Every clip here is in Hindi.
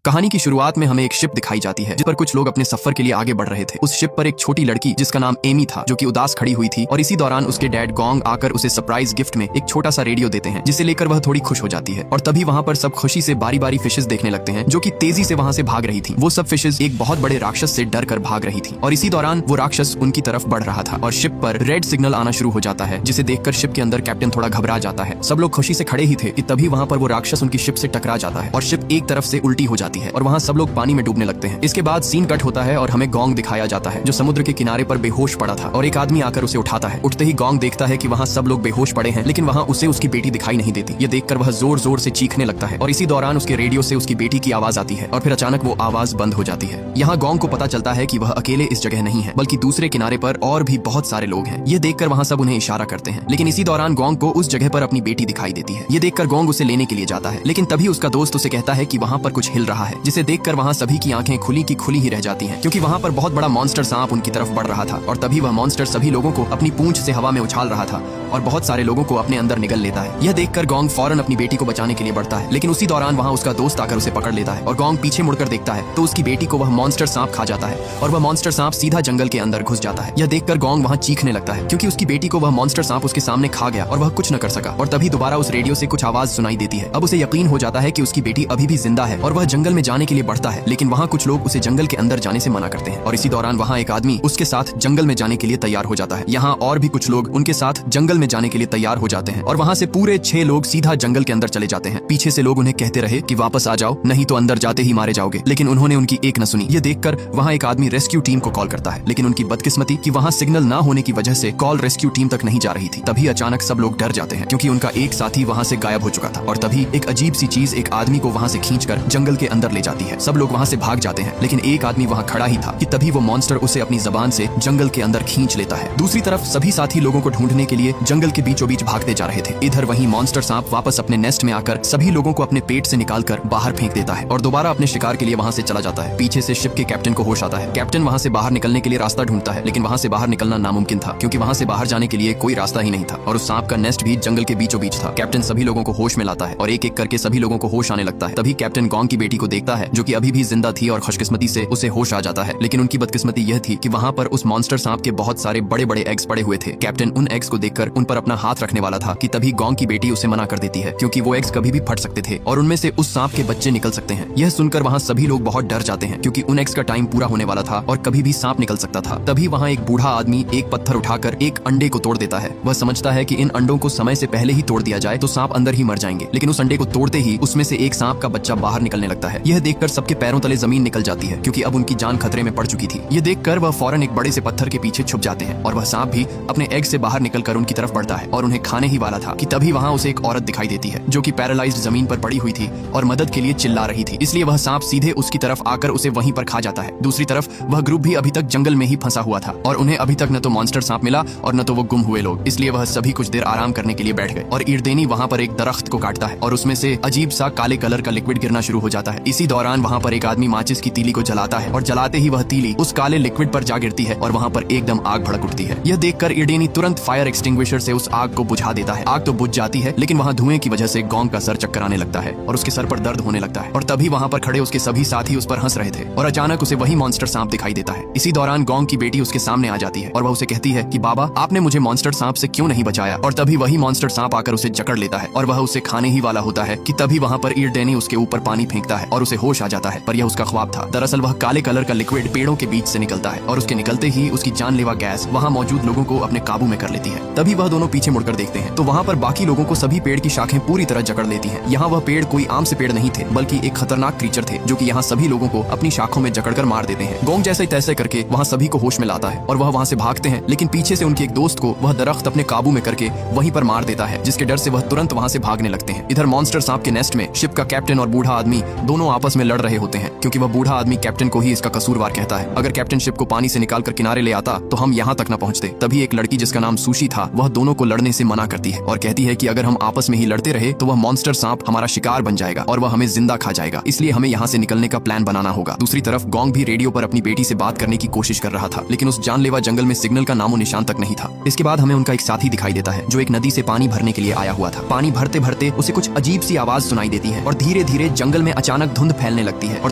कहानी की शुरुआत में हमें एक शिप दिखाई जाती है जिस पर कुछ लोग अपने सफर के लिए आगे बढ़ रहे थे। उस शिप पर एक छोटी लड़की जिसका नाम एमी था जो कि उदास खड़ी हुई थी और इसी दौरान उसके डैड गोंग आकर उसे सरप्राइज गिफ्ट में एक छोटा सा रेडियो देते हैं जिसे लेकर वह थोड़ी खुश हो जाती है। और तभी वहाँ पर सब खुशी से बारी बारी फिशेस देखने लगते हैं जो कि तेजी से वहाँ से भाग रही थी। वो सब फिशेस एक बहुत बड़े राक्षस से डर कर भाग रही थी और इसी दौरान वो राक्षस उनकी तरफ बढ़ रहा था और शिप पर रेड सिग्नल आना शुरू हो जाता है जिसे देखकर शिप के अंदर कैप्टन थोड़ा घबरा जाता है। सब लोग खुशी से खड़े ही थे कि तभी वहाँ पर वो राक्षस उनकी शिप से टकरा जाता है और शिप एक तरफ से उल्टी हो जाती है और वहाँ सब लोग पानी में डूबने लगते हैं। इसके बाद सीन कट होता है और हमें गोंग दिखाया जाता है जो समुद्र के किनारे पर बेहोश पड़ा था और एक आदमी आकर उसे उठाता है। उठते ही गोंग देखता है कि वहाँ सब लोग बेहोश पड़े हैं लेकिन वहाँ उसे उसकी बेटी दिखाई नहीं देती। ये देखकर वह जोर जोर से चीखने लगता है और इसी दौरान उसके रेडियो से उसकी बेटी की आवाज आती है और फिर अचानक वो आवाज बंद हो जाती है। यहाँ गोंग को पता चलता है कि वह अकेले इस जगह नहीं है बल्कि दूसरे किनारे पर और भी बहुत सारे लोग हैं। ये देखकर वहाँ सब उन्हें इशारा करते हैं लेकिन इसी दौरान गोंग को उस जगह पर अपनी बेटी दिखाई देती है। ये देखकर गोंग उसे लेने के लिए जाता है लेकिन तभी उसका दोस्त उसे कहता है कि वहाँ पर कुछ हिल रहा है जिसे देखकर वहाँ सभी की आंखें खुली की खुली ही रह जाती हैं क्योंकि वहाँ पर बहुत बड़ा मॉन्स्टर सांप उनकी तरफ बढ़ रहा था और तभी वह मॉन्स्टर सभी लोगों को अपनी पूंछ से हवा में उछाल रहा था और बहुत सारे लोगों को अपने अंदर निगल लेता है। यह देखकर गोंग फौरन अपनी बेटी को बचाने के लिए बढ़ता है लेकिन उसी दौरान वहाँ उसका दोस्त आकर उसे पकड़ लेता है और गोंग पीछे मुड़कर देखता है तो उसकी बेटी को वह मॉन्स्टर सांप खा जाता है और वह मॉन्स्टर सांप सीधा जंगल के अंदर घुस जाता है। यह देखकर गोंग वहाँ चीखने लगता है क्योंकि उसकी बेटी को वह मॉन्स्टर सांप उसके सामने खा गया और वह कुछ न कर सका। और तभी दोबारा उस रेडियो से कुछ आवाज सुनाई देती है। अब उसे यकीन हो जाता है कि उसकी बेटी अभी भी जिंदा है और वह जंगल में जाने के लिए बढ़ता है लेकिन वहाँ कुछ लोग उसे जंगल के अंदर जाने से मना करते हैं और इसी दौरान वहाँ एक आदमी उसके साथ जंगल में जाने के लिए तैयार हो जाता है। यहाँ और भी कुछ लोग उनके साथ जंगल में जाने के लिए तैयार हो जाते हैं और वहाँ से पूरे 6 लोग सीधा जंगल के अंदर चले जाते हैं। पीछे से लोग उन्हें कहते रहे कि वापस आ जाओ नहीं तो अंदर जाते ही मारे जाओगे लेकिन उन्होंने उनकी एक न सुनी। ये देखकर वहाँ एक आदमी रेस्क्यू टीम को कॉल करता है लेकिन उनकी बदकिस्मती कि वहाँ सिग्नल न होने की वजह से कॉल रेस्क्यू टीम तक नहीं जा रही थी। तभी अचानक सब लोग डर जाते हैं क्योंकि उनका एक साथी वहाँ से गायब हो चुका था और तभी एक अजीब सी चीज एक आदमी को वहाँ से खींचकर जंगल के अंदर ले जाती है। सब लोग वहाँ से भाग जाते हैं लेकिन एक आदमी वहाँ खड़ा ही था कि तभी वो मॉन्स्टर उसे अपनी जबान से जंगल के अंदर खींच लेता है। दूसरी तरफ सभी साथी लोगों को ढूंढने के लिए जंगल के बीचों बीच भागते जा रहे थे। इधर वहीं मॉन्स्टर सांप वापस अपने नेस्ट में आकर सभी लोगों को अपने पेट से निकालकर बाहर फेंक देता है और दोबारा अपने शिकार के लिए वहाँ से चला जाता है। पीछे से शिप के कैप्टन को होश आता है। कैप्टन वहाँ से बाहर निकलने के लिए रास्ता ढूंढता है लेकिन वहाँ से बाहर निकलना नामुमकिन था क्योंकि वहाँ से बाहर जाने के लिए कोई रास्ता ही नहीं था और उस सांप का नेस्ट भी जंगल के बीचों बीच था। कैप्टन सभी लोगों को होश में लाता है और एक एक करके सभी लोगों को होश आने लगता है। तभी कैप्टन गोंग की बेटी को देखता है जो कि अभी भी जिंदा थी और खुशकिस्मती से उसे होश आ जाता है लेकिन उनकी बदकिस्मती यह थी कि वहाँ पर उस मॉन्स्टर सांप के बहुत सारे बड़े बड़े एग्स पड़े हुए थे। कैप्टन उन एग्स को देखकर उन पर अपना हाथ रखने वाला था कि तभी गोंग की बेटी उसे मना कर देती है क्योंकि वो एग्स कभी भी फट सकते थे और उनमें से उस सांप के बच्चे निकल सकते हैं। यह सुनकर वहाँ सभी लोग बहुत डर जाते हैं क्योंकि उन एग्स का टाइम पूरा होने वाला था और कभी भी सांप निकल सकता था। तभी वहाँ एक बूढ़ा आदमी एक पत्थर उठाकर एक अंडे को तोड़ देता है। वह समझता है कि इन अंडों को समय से पहले ही तोड़ दिया जाए तो सांप अंदर ही मर जाएंगे लेकिन उस अंडे को तोड़ते ही उसमें से एक सांप का बच्चा बाहर निकलने लगता है। यह देखकर सबके पैरों तले जमीन निकल जाती है क्योंकि अब उनकी जान खतरे में पड़ चुकी थी। यह देखकर वह फौरन एक बड़े से पत्थर के पीछे छुप जाते हैं और वह सांप भी अपने एग से बाहर निकलकर उनकी तरफ बढ़ता है और उन्हें खाने ही वाला था कि तभी वहाँ उसे एक औरत दिखाई देती है जो कि पैरालाइज्ड जमीन पर पड़ी हुई थी और मदद के लिए चिल्ला रही थी। इसलिए वह सांप सीधे उसकी तरफ आकर उसे वहीं पर खा जाता है। दूसरी तरफ वह ग्रुप भी अभी तक जंगल में ही फंसा हुआ था और उन्हें अभी तक न तो मॉन्स्टर सांप मिला और न तो वो गुम हुए लोग। इसलिए वह सभी कुछ देर आराम करने के लिए बैठ गए और ईरदेनी वहाँ पर एक दरख्त को काटता है और उसमें से अजीब सा काले कलर का लिक्विड गिरना शुरू हो जाता है। इसी दौरान वहाँ पर एक आदमी माचिस की तीली को जलाता है और जलाते ही वह तीली उस काले लिक्विड पर जा गिरती है और वहाँ पर एकदम आग भड़क उठती है। यह देखकर ईरदेनी तुरंत फायर एक्सटिंग्विशर से उस आग को बुझा देता है। आग तो बुझ जाती है लेकिन वहाँ धुएं की वजह से गोंग का सर चक्कर आने लगता है और उसके सर पर दर्द होने लगता है और तभी वहाँ पर खड़े उसके सभी साथी उस पर हंस रहे थे और अचानक उसे वही मॉन्स्टर सांप दिखाई देता है। इसी दौरान गोंग की बेटी उसके सामने आ जाती है और वह उसे कहती है कि बाबा आपने मुझे मॉन्स्टर सांप से क्यों नहीं बचाया। और तभी वही मॉन्स्टर सांप आकर उसे जकड़ लेता है और वह उसे खाने ही वाला होता है कि तभी वहाँ पर ईरदेनी उसके ऊपर पानी फेंकता है और उसे होश आ जाता है। पर यह उसका ख्वाब था। दरअसल वह काले कलर का लिक्विड पेड़ों के बीच से निकलता है और उसके निकलते ही उसकी जानलेवा गैस वहाँ मौजूद लोगों को अपने काबू में कर लेती है। तभी वह दोनों पीछे मुड़कर देखते हैं तो वहाँ पर बाकी लोगों को सभी पेड़ की शाखें पूरी तरह जकड़ लेती हैं। यहाँ वह पेड़ कोई आम से पेड़ नहीं थे बल्कि एक खतरनाक क्रीचर थे जो कि यहाँ सभी लोगों को अपनी शाखों में जकड़कर मार देते हैं। गोंग जैसे तैसे करके वहाँ सभी को होश में लाता है और वह वहाँ से भागते हैं लेकिन पीछे से उनके एक दोस्त को वह दरख्त अपने काबू में करके वहीं पर मार देता है जिसके डर से वह तुरंत वहाँ से भागने लगते हैं। इधर मॉन्स्टर सांप के नेस्ट में शिप का कैप्टन और बूढ़ा आदमी दोनों आपस में लड़ रहे होते हैं क्योंकि वह बूढ़ा आदमी कैप्टन को ही इसका कसूरवार कहता है। अगर कैप्टन शिप को पानी से निकालकर किनारे ले आता तो हम यहाँ तक न पहुँचते। तभी एक लड़की जिसका नाम सुशी था वह दोनों को लड़ने से मना करती है और कहती है कि अगर हम आपस में ही लड़ते रहे तो वह मॉन्स्टर सांप हमारा शिकार बन जाएगा और वह हमें जिंदा खा जाएगा, इसलिए हमें यहाँ से निकलने का प्लान बनाना होगा। दूसरी तरफ गोंग भी रेडियो पर अपनी बेटी से बात करने की कोशिश कर रहा था लेकिन उस जानलेवा जंगल में सिग्नल का नामो निशान तक नहीं था। इसके बाद हमें उनका एक साथी दिखाई देता है जो एक नदी से पानी भरने के लिए आया हुआ था। पानी भरते भरते उसे कुछ अजीब सी आवाज सुनाई देती है और धीरे धीरे जंगल में अचानक अचानक धुंध फैलने लगती है और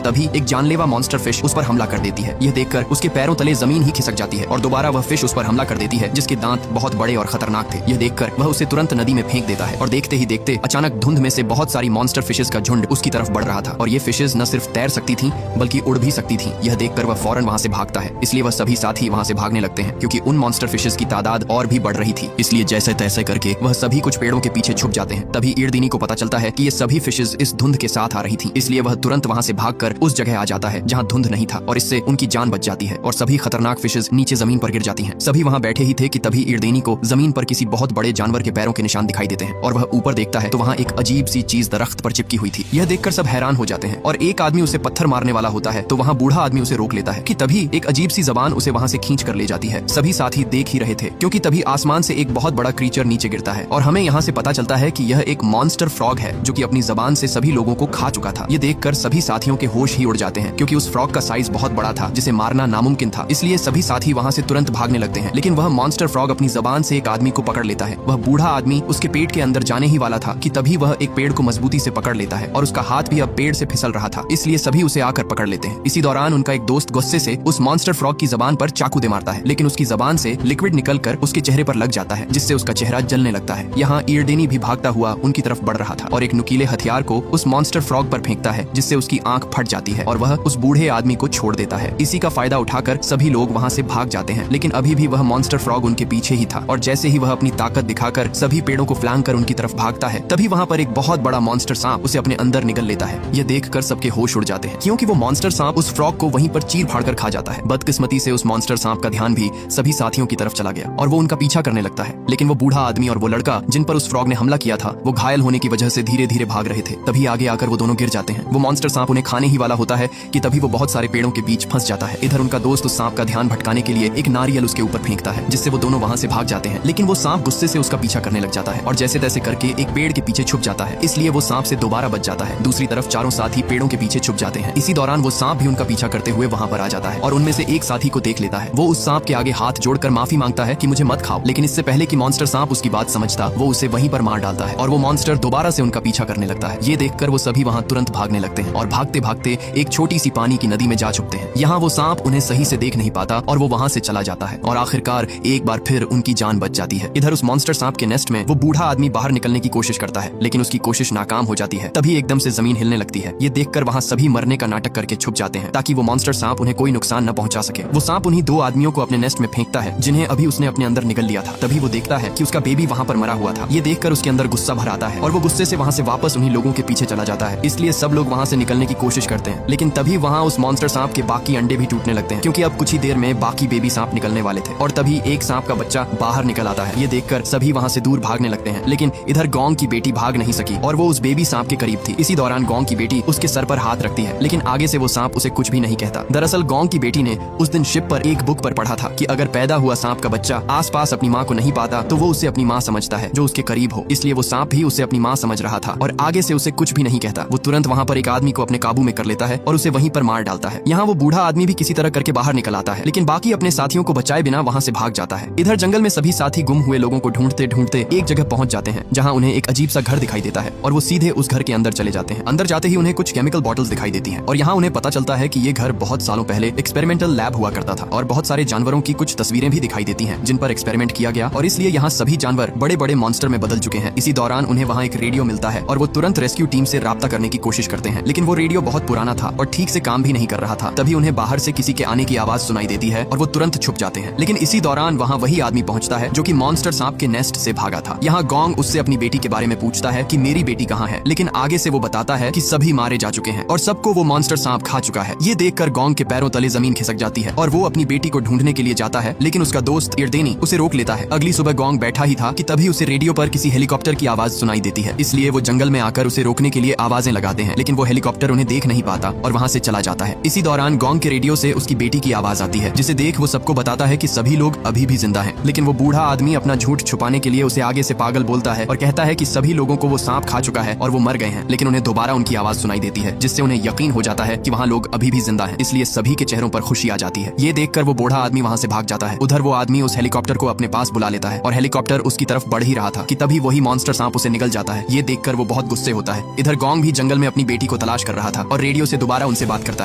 तभी एक जानलेवा मॉन्स्टर फिश उस पर हमला कर देती है। यह देखकर उसके पैरों तले जमीन ही खिसक जाती है और दोबारा वह फिश उस पर हमला कर देती है जिसके दांत बहुत बड़े और खतरनाक थे। यह देखकर वह उसे तुरंत नदी में फेंक देता है और देखते ही देखते अचानक धुंध में से बहुत सारी मॉन्स्टर फिशेस का झुंड उसकी तरफ बढ़ रहा था और ये फिशेस न सिर्फ तैर सकती थीं बल्कि उड़ भी सकती थीं। यह देखकर वह फौरन वहां से भागता है, इसलिए वह सभी साथी वहां से भागने लगते हैं क्योंकि उन मॉन्स्टर फिशेस की तादाद और भी बढ़ रही थी। इसलिए जैसे तैसे करके वह सभी कुछ पेड़ों के पीछे छुप जाते हैं। तभी ईरदिनी को पता चलता है कि ये सभी फिशेस इस धुंध के साथ आ रही थी, इसलिए वह तुरंत वहां से भागकर उस जगह आ जाता है जहां धुंध नहीं था और इससे उनकी जान बच जाती है और सभी खतरनाक फिशेस नीचे जमीन पर गिर जाती हैं। सभी वहां बैठे ही थे कि तभी ईरदेनी को जमीन पर किसी बहुत बड़े जानवर के पैरों के निशान दिखाई देते हैं और वह ऊपर देखता है तो वहां एक अजीब सी चीज दरख्त पर चिपकी हुई थी। यह देखकर सब हैरान हो जाते हैं और एक आदमी उसे पत्थर मारने वाला होता है तो वहां बूढ़ा आदमी उसे रोक लेता है कि तभी एक अजीब सी जबान उसे वहां से खींच कर ले जाती है। सभी साथी देख ही रहे थे क्योंकि तभी आसमान से एक बहुत बड़ा क्रीचर नीचे गिरता है और हमें यहाँ से पता चलता है कि यह एक मॉन्स्टर फ्रॉग है जो कि अपनी जबान से सभी लोगों को खा चुका था। ये देखकर सभी साथियों के होश ही उड़ जाते हैं क्योंकि उस फ्रॉग का साइज बहुत बड़ा था जिसे मारना नामुमकिन था, इसलिए सभी साथी वहां से तुरंत भागने लगते हैं। लेकिन वह मॉन्स्टर फ्रॉग अपनी जबान से एक आदमी को पकड़ लेता है। वह बूढ़ा आदमी उसके पेट के अंदर जाने ही वाला था कि तभी वह एक पेड़ को मजबूती से पकड़ लेता है और उसका हाथ भी अब पेड़ से फिसल रहा था, इसलिए सभी उसे आकर पकड़ लेते हैं। इसी दौरान उनका एक दोस्त गुस्से से उस मॉन्स्टर फ्रॉग की जबान पर चाकू दे मारता है, लेकिन उसकी जबान से लिक्विड निकलकर उसके चेहरे पर लग जाता है जिससे उसका चेहरा जलने लगता है। यहाँ ईरदेनी भी भागता हुआ उनकी तरफ बढ़ रहा था और एक नुकीले हथियार को उस मॉन्स्टर फ्रॉग पर फेंकता है जिससे उसकी आंख फट जाती है और वह उस बूढ़े आदमी को छोड़ देता है। इसी का फायदा उठाकर सभी लोग वहां से भाग जाते हैं, लेकिन अभी भी वह मॉन्स्टर फ्रॉग उनके पीछे ही था और जैसे ही वह अपनी ताकत दिखाकर सभी पेड़ों को फ्लांग कर उनकी तरफ भागता है तभी वहां पर एक बहुत बड़ा मॉन्स्टर सांप उसे अपने अंदर निगल लेता है। यह देखकर सबके होश उड़ जाते हैं क्योंकि वो मॉन्स्टर सांप उस फ्रॉग को वहीं पर चीर फाड़ कर खा जाता है। बदकिस्मती से उस मॉन्स्टर सांप का ध्यान भी सभी साथियों की तरफ चला गया और वो उनका पीछा करने लगता है, लेकिन वो बूढ़ा आदमी और वो लड़का जिन पर उस फ्रॉग ने हमला किया था वो घायल होने की वजह से धीरे धीरे भाग रहे थे। तभी आगे आकर वो दोनों गिर जाते हैं। वो मॉन्स्टर सांप उन्हें खाने ही वाला होता है कि तभी वो बहुत सारे पेड़ों के बीच फंस जाता है। इधर उनका दोस्त उस सांप का ध्यान भटकाने के लिए एक नारियल उसके ऊपर फेंकता है जिससे वो दोनों वहां से भाग जाते हैं, लेकिन वो सांप गुस्से से उसका पीछा करने लग जाता है और जैसे तैसे करके एक पेड़ के पीछे छुप जाता है, इसलिए वो सांप से दोबारा बच जाता है। दूसरी तरफ चारों साथी पेड़ों के पीछे छुप जाते हैं। इसी दौरान वो सांप भी उनका पीछा करते हुए वहां पर आ जाता है और उनमें से एक साथी को देख लेता है। वो उस सांप के आगे हाथ जोड़कर माफी मांगता है कि मुझे मत खाओ, लेकिन इससे पहले कि मॉन्स्टर सांप उसकी बात समझता वो उसे वहीं पर मार डालता है और वो मॉन्स्टर दोबारा से उनका पीछा करने लगता है। ये देखकर वो सभी वहां तुरंत भागने लगते हैं और भागते भागते एक छोटी सी पानी की नदी में जा छुपते हैं। यहाँ वो सांप उन्हें सही से देख नहीं पाता और वो वहां से चला जाता है और आखिरकार एक बार फिर उनकी जान बच जाती है। इधर उस मॉन्स्टर सांप के नेस्ट में वो बूढ़ा आदमी बाहर निकलने की कोशिश करता है, लेकिन उसकी कोशिश नाकाम हो जाती है। तभी एकदम से जमीन हिलने लगती है। ये देखकर वहां सभी मरने का नाटक करके छुप जाते हैं ताकि वो मॉन्स्टर सांप उन्हें कोई नुकसान न पहुंचा सके। वो सांप उन्हीं दो आदमियों को अपने नेस्ट में फेंकता है जिन्हें अभी उसने अपने अंदर निगल लिया था। तभी वो देखता है कि उसका बेबी वहां पर मरा हुआ था। ये देखकर उसके अंदर गुस्सा भर आता है और वो गुस्से से वहां से वापस उन्हीं लोगों के पीछे चला जाता है। इसलिए सब लोग वहां से निकलने की कोशिश करते हैं, लेकिन तभी वहां उस मॉन्स्टर सांप के बाकी अंडे भी टूटने लगते हैं क्योंकि अब कुछ ही देर में बाकी बेबी सांप निकलने वाले थे और तभी एक सांप का बच्चा बाहर निकल आता है। ये देखकर सभी वहां से दूर भागने लगते हैं, लेकिन इधर गौंग की बेटी भाग नहीं सकी और वो उस बेबी सांप के करीब थी। इसी दौरान गौंग की बेटी उसके सर पर हाथ रखती है, लेकिन आगे से वो सांप उसे कुछ भी नहीं कहता। दरअसल गौंग की बेटी ने उस दिन शिप पर एक बुक पर पढ़ा था कि अगर पैदा हुआ सांप का बच्चा आसपास अपनी माँ को नहीं पाता तो वो उसे अपनी माँ समझता है जो उसके करीब हो, इसलिए वो सांप भी उसे अपनी माँ समझ रहा था और आगे से उसे कुछ भी नहीं कहता। वो तुरंत वहां पर एक आदमी को अपने काबू में कर लेता है और उसे वहीं पर मार डालता है। यहाँ वो बूढ़ा आदमी भी किसी तरह करके बाहर निकल आता है, लेकिन बाकी अपने साथियों को बचाए बिना वहां से भाग जाता है। इधर जंगल में सभी साथी गुम हुए लोगों को ढूंढते ढूंढते एक जगह पहुंच जाते हैं जहाँ उन्हें एक अजीब सा घर दिखाई देता है और वो सीधे उस घर के अंदर चले जाते हैं। अंदर जाते ही उन्हें कुछ केमिकल बॉटल्स दिखाई देती हैं और यहाँ उन्हें पता चलता है कि ये घर बहुत सालों पहले एक्सपेरिमेंटल लैब हुआ करता था और बहुत सारे जानवरों की कुछ तस्वीरें भी दिखाई देती हैं जिन पर एक्सपेरिमेंट किया गया और इसलिए यहाँ सभी जानवर बड़े बड़े मॉन्स्टर में बदल चुके हैं। इसी दौरान उन्हें वहाँ एक रेडियो मिलता है और वो तुरंत रेस्क्यू टीम से राब्ता करने की कोशिश करते हैं, लेकिन वो रेडियो बहुत पुराना था और ठीक से काम भी नहीं कर रहा था। तभी उन्हें बाहर से किसी के आने की आवाज सुनाई देती है और वो तुरंत छुप जाते हैं, लेकिन इसी दौरान वहाँ वही आदमी पहुंचता है जो कि मॉन्स्टर सांप के नेस्ट से भागा था। यहाँ गौंग उससे अपनी बेटी के बारे में पूछता है कि मेरी बेटी कहाँ है, लेकिन आगे से वो बताता है कि सभी मारे जा चुके हैं और सबको वो मॉन्स्टर सांप खा चुका है। ये देखकर गौंग के पैरों तले जमीन खिसक जाती है और वो अपनी बेटी को ढूंढने के लिए जाता है, लेकिन उसका दोस्त ईरदेनी उसे रोक लेता है। अगली सुबह गौंग बैठा ही था कि तभी उसे रेडियो पर किसी हेलीकॉप्टर की आवाज सुनाई देती है, इसलिए वो जंगल में आकर उसे रोकने के लिए आवाजें लगाते हैं, लेकिन वो हेलीकॉप्टर उन्हें देख नहीं पाता और वहाँ से चला जाता है। इसी दौरान गौंग के रेडियो से उसकी बेटी की आवाज आती है जिसे देख वो सबको बताता है कि सभी लोग अभी भी जिंदा हैं, लेकिन वो बूढ़ा आदमी अपना झूठ छुपाने के लिए उसे आगे से पागल बोलता है और कहता है कि सभी लोगों को वो सांप खा चुका है और वो मर गए हैं, लेकिन उन्हें दोबारा उनकी आवाज सुनाई देती है जिससे उन्हें यकीन हो जाता है कि वहाँ लोग अभी भी जिंदा हैं, इसलिए सभी के चेहरों पर खुशी आ जाती है। ये देखकर वो बूढ़ा आदमी वहाँ से भाग जाता है। उधर वो आदमी उस हेलीकॉप्टर को अपने पास बुला लेता है और हेलीकॉप्टर उसकी तरफ बढ़ ही रहा था कि तभी वही मॉन्स्टर सांप उसे निगल जाता है। ये देखकर वो बहुत गुस्से होता है। इधर गौंग भी जंगल में अपनी बेटी को तलाश कर रहा था और रेडियो से दोबारा उनसे बात करता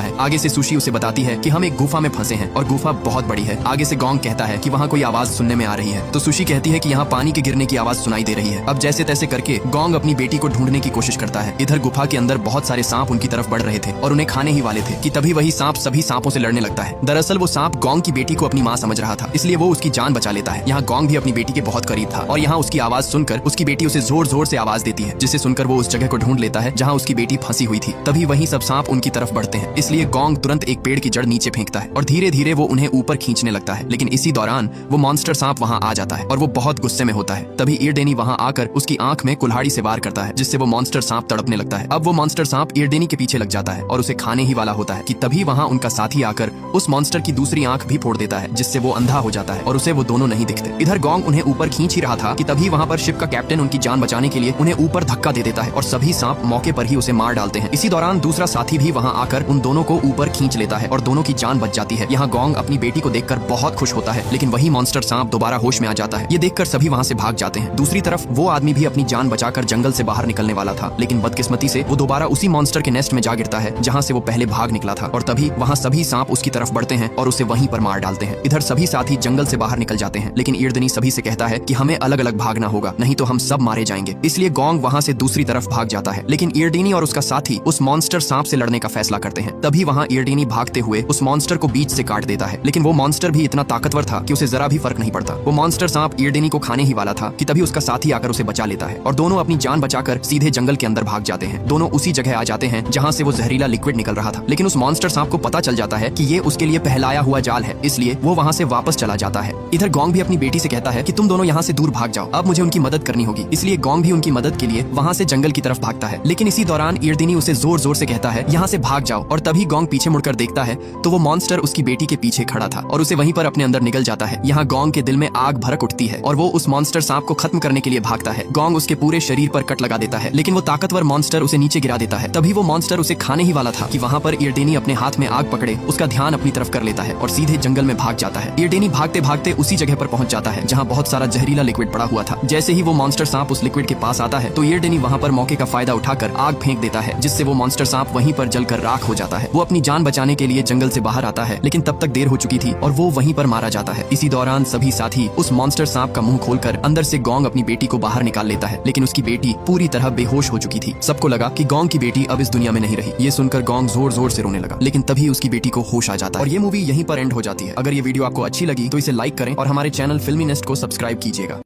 है। आगे से सुशी उसे बताती है कि हम एक गुफा में फंसे हैं और गुफा बहुत बड़ी है। आगे से गोंग कहता है कि वहाँ कोई आवाज सुनने में आ रही है, तो सुशी कहती है कि यहाँ पानी के गिरने की आवाज सुनाई दे रही है। अब जैसे तैसे करके गोंग अपनी बेटी को ढूंढने की कोशिश करता है। इधर गुफा के अंदर बहुत सारे सांप उनकी तरफ बढ़ रहे थे और उन्हें खाने ही वाले थे कि तभी वही सांप सभी सांपों से लड़ने लगता है। दरअसल वो सांप गोंग की बेटी को अपनी माँ समझ रहा था, इसलिए वो उसकी जान बचा लेता है। यहाँ गोंग भी अपनी बेटी के बहुत करीब था और यहाँ उसकी आवाज सुनकर उसकी बेटी उसे जोर जोर से आवाज देती है, जिसे सुनकर वो उस जगह को ढूंढ लेता है जहाँ उसकी बेटी फंसी हुई थी। तभी वही सब सांप उनकी तरफ बढ़ते हैं, इसलिए गोंग तुरंत एक पेड़ की जड़ नीचे फेंकता है और धीरे धीरे वो उन्हें ऊपर खींचने लगता है। लेकिन इसी दौरान वो मॉन्स्टर सांप वहाँ आ जाता है और वो बहुत गुस्से में होता है। तभी ईरडेनी वहाँ आकर उसकी आंख में कुल्हाड़ी से वार करता है, जिससे वो मॉन्स्टर सांप तड़पने लगता है। अब वो मॉन्स्टर सांप ईरडेनी के पीछे लग जाता है और उसे खाने ही वाला होता है कि तभी वहाँ उनका साथी आकर उस मॉन्स्टर की दूसरी आंख भी फोड़ देता है, जिससे वो अंधा हो जाता है और उसे वो दोनों नहीं दिखते। इधर गोंग उन्हें ऊपर खींच ही रहा था कि तभी वहाँ पर शिप का कैप्टन उनकी जान बचाने के लिए उन्हें ऊपर धक्का दे देता है और सभी सांप मौके पर ही उसे मार डालते हैं। इसी दौरान दूसरा साथी भी वहाँ आकर उन दोनों को ऊपर खींच लेता है और दोनों की जान बच जाती है। यहाँ गोंग अपनी बेटी को देखकर बहुत खुश होता है, लेकिन वही मॉन्स्टर सांप दोबारा होश में आ जाता है। ये देखकर सभी वहाँ से भाग जाते हैं। दूसरी तरफ वो आदमी भी अपनी जान बचाकर जंगल से बाहर निकलने वाला था, लेकिन बदकिस्मती से वो दोबारा उसी मॉन्स्टर के नेस्ट में जा गिरता है जहाँ से वो पहले भाग निकला था और तभी वहाँ सभी सांप उसकी तरफ बढ़ते हैं और उसे वहीं पर मार डालते हैं। इधर सभी साथी जंगल से बाहर निकल जाते हैं, लेकिन ईरडेनी सभी से कहता है कि हमें अलग अलग भागना होगा, नहीं तो हम सब मारे जाएंगे। इसलिए गोंग वहाँ से दूसरी तरफ भाग जाता है, लेकिन ईरडेनी और उसका साथी उस मॉन्स्टर सांप से लड़ने का फैसला करते हैं। तभी वहाँ ईरडेनी भागते हुए उस मॉन्स्टर को बीच से काट देता है, लेकिन वो मॉन्स्टर भी इतना ताकतवर था कि उसे जरा भी फर्क नहीं पड़ता। वो मॉन्स्टर सांप ईरडेनी को खाने ही वाला था कि तभी उसका साथी आकर उसे बचा लेता है और दोनों अपनी जान बचाकर सीधे जंगल के अंदर भाग जाते हैं। दोनों उसी जगह आ जाते हैं जहाँ से वो जहरीला लिक्विड निकल रहा था, लेकिन उस मॉन्स्टर सांप को पता चल जाता है कि ये उसके लिए पहलाया हुआ जाल है, इसलिए वो वहाँ से वापस चला जाता है। इधर गोंग भी अपनी बेटी से कहता है कि तुम दोनों यहाँ से दूर भाग जाओ, अब मुझे उनकी मदद करनी होगी। इसलिए गोंग भी उनकी मदद के लिए वहाँ से जंगल की तरफ भागता है, लेकिन इसी दौरान ईरडेनी उसे जोर जोर से कहता है यहाँ से भाग जाओ और तभी गोंग पीछे मुड़कर देखता है तो वो मॉन्स्टर उसकी बेटी के पीछे खड़ा था और उसे वहीं पर अपने अंदर निगल जाता है। यहाँ गोंग के दिल में आग भड़क उठती है और वो उस मॉन्स्टर सांप को खत्म करने के लिए भागता है। गोंग उसके पूरे शरीर पर कट लगा देता है, लेकिन वो ताकतवर मॉन्स्टर उसे नीचे गिरा देता है। तभी वो मॉन्स्टर उसे खाने ही वाला था कि वहाँ पर ईरडेनी अपने हाथ में आग पकड़े उसका ध्यान अपनी तरफ कर लेता है और सीधे जंगल में भाग जाता है। ईरडेनी भागते भागते उसी जगह पर पहुंच जाता है जहाँ बहुत सारा जहरीला लिक्विड पड़ा हुआ था। जैसे ही वो मॉन्स्टर सांप उस लिक्विड के पास आता है तो ईरडेनी वहाँ पर मौके का फायदा उठाकर आग फेंक देता है, जिससे वो मॉन्स्टर सांप वहीं पर जलकर राख हो जाता है। वो अपनी जान बचाने के लिए जंगल से बाहर आता है, लेकिन तब तक देर हो चुकी थी और वो वहीं पर मारा जाता है। इसी दौरान सभी साथी उस मॉन्स्टर सांप का मुंह खोलकर अंदर से गोंग अपनी बेटी को बाहर निकाल लेता है, लेकिन उसकी बेटी पूरी तरह बेहोश हो चुकी थी। सबको लगा कि गोंग की बेटी अब इस दुनिया में नहीं रही। ये सुनकर गोंग जोर जोर से रोने लगा, लेकिन तभी उसकी बेटी को होश आ जाता है और ये मूवी यहीं पर एंड हो जाती है। अगर ये वीडियो आपको अच्छी लगी तो इसे लाइक करें और हमारे चैनल फिल्मी नेस्ट को सब्सक्राइब कीजिएगा।